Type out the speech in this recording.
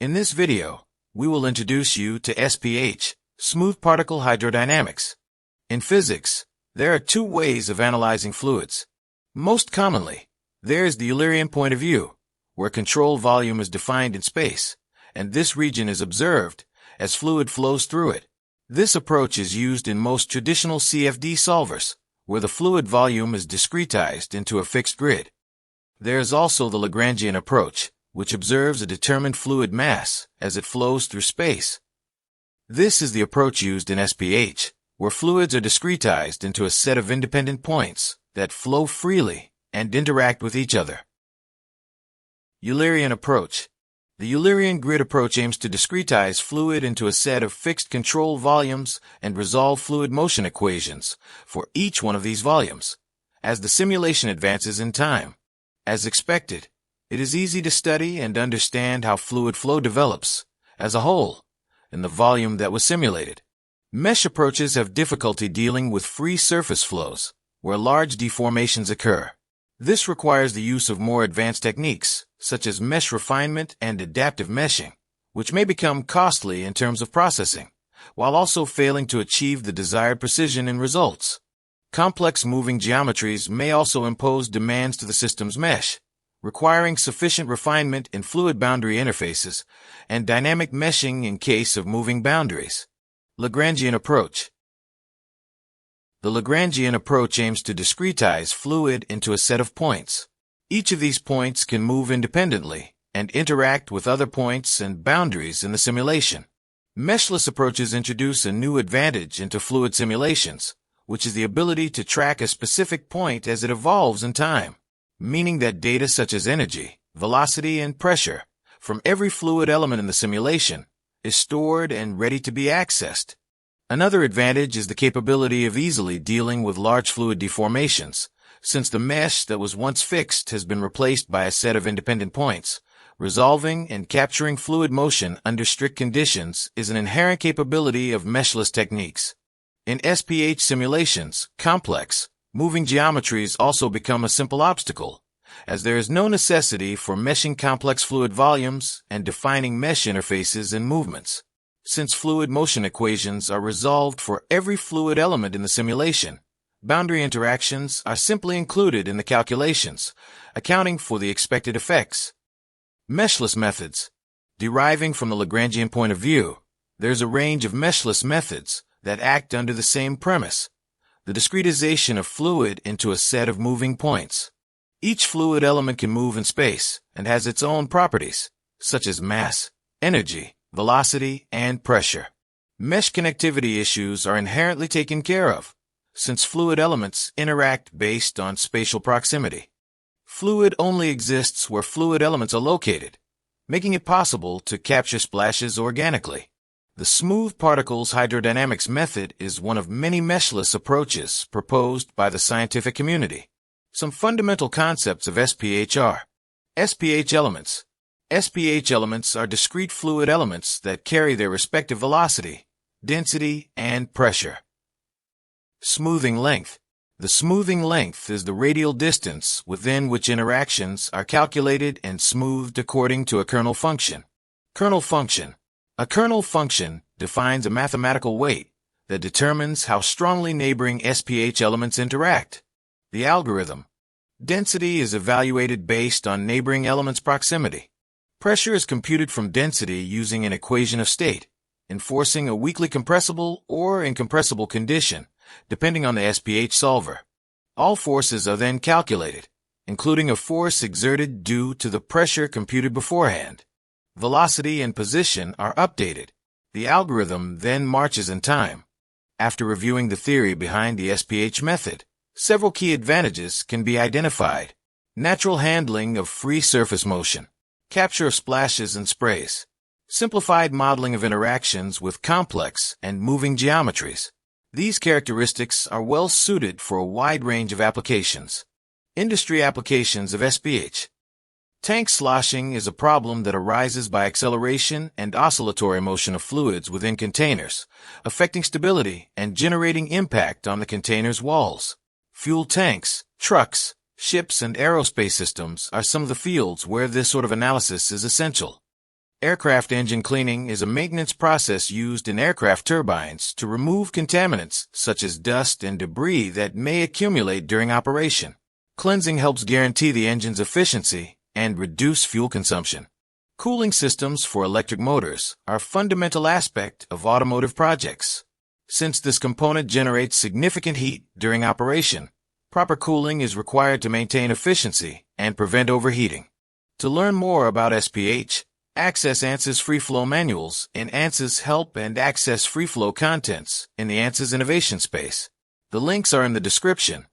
In this video, we will introduce you to SPH, Smoothed-Particle Hydrodynamics. In physics, there are two ways of analyzing fluids. Most commonly, there is the Eulerian point of view, where control volume is defined in space, and this region is observed as fluid flows through it. This approach is used in most traditional CFD solvers, where the fluid volume is discretized into a fixed grid. There is also the Lagrangian approach, which observes a determined fluid mass as it flows through space. This is the approach used in SPH, where fluids are discretized into a set of independent points that flow freely and interact with each other. Eulerian approach. The Eulerian grid approach aims to discretize fluid into a set of fixed control volumes and resolve fluid motion equations for each one of these volumes, as the simulation advances in time. As expected, it is easy to study and understand how fluid flow develops, as a whole, in the volume that was simulated. Mesh approaches have difficulty dealing with free surface flows, where large deformations occur. This requires the use of more advanced techniques, such as mesh refinement and adaptive meshing, which may become costly in terms of processing, while also failing to achieve the desired precision in results. Complex moving geometries may also impose demands to the system's mesh, requiring sufficient refinement in fluid boundary interfaces and dynamic meshing in case of moving boundaries. Lagrangian approach. The Lagrangian approach aims to discretize fluid into a set of points. Each of these points can move independently and interact with other points and boundaries in the simulation. Meshless approaches introduce a new advantage into fluid simulations, which is the ability to track a specific point as it evolves in time, meaning that data such as energy, velocity, and pressure from every fluid element in the simulation is stored and ready to be accessed. Another advantage is the capability of easily dealing with large fluid deformations, since the mesh that was once fixed has been replaced by a set of independent points. Resolving and capturing fluid motion under strict conditions is an inherent capability of meshless techniques. In SPH simulations, complex, moving geometries also become a simple obstacle, as there is no necessity for meshing complex fluid volumes and defining mesh interfaces and movements. Since fluid motion equations are resolved for every fluid element in the simulation, boundary interactions are simply included in the calculations, accounting for the expected effects. Meshless methods. Deriving from the Lagrangian point of view, there's a range of meshless methods that act under the same premise, the discretization of fluid into a set of moving points. Each fluid element can move in space and has its own properties, such as mass, energy, velocity, and pressure. Mesh connectivity issues are inherently taken care of, since fluid elements interact based on spatial proximity. Fluid only exists where fluid elements are located, making it possible to capture splashes organically. The Smoothed-Particle Hydrodynamics method is one of many meshless approaches proposed by the scientific community. Some fundamental concepts of SPH are: SPH elements. SPH elements are discrete fluid elements that carry their respective velocity, density, and pressure. Smoothing length. The smoothing length is the radial distance within which interactions are calculated and smoothed according to a kernel function. Kernel function. A kernel function defines a mathematical weight that determines how strongly neighboring SPH elements interact. The algorithm. Density is evaluated based on neighboring elements' proximity. Pressure is computed from density using an equation of state, enforcing a weakly compressible or incompressible condition, depending on the SPH solver. All forces are then calculated, including a force exerted due to the pressure computed beforehand. Velocity and position are updated. The algorithm then marches in time. After reviewing the theory behind the SPH method, several key advantages can be identified. Natural handling of free surface motion. Capture of splashes and sprays. Simplified modeling of interactions with complex and moving geometries. These characteristics are well suited for a wide range of applications. Industry applications of SPH. Tank sloshing is a problem that arises by acceleration and oscillatory motion of fluids within containers, affecting stability and generating impact on the container's walls. Fuel tanks, trucks, ships, and aerospace systems are some of the fields where this sort of analysis is essential. Aircraft engine cleaning is a maintenance process used in aircraft turbines to remove contaminants such as dust and debris that may accumulate during operation. Cleansing helps guarantee the engine's efficiency and reduce fuel consumption. Cooling systems for electric motors are a fundamental aspect of automotive projects. Since this component generates significant heat during operation, proper cooling is required to maintain efficiency and prevent overheating. To learn more about SPH, access Ansys FreeFlow manuals in Ansys Help and access FreeFlow contents in the Ansys Innovation space. The links are in the description.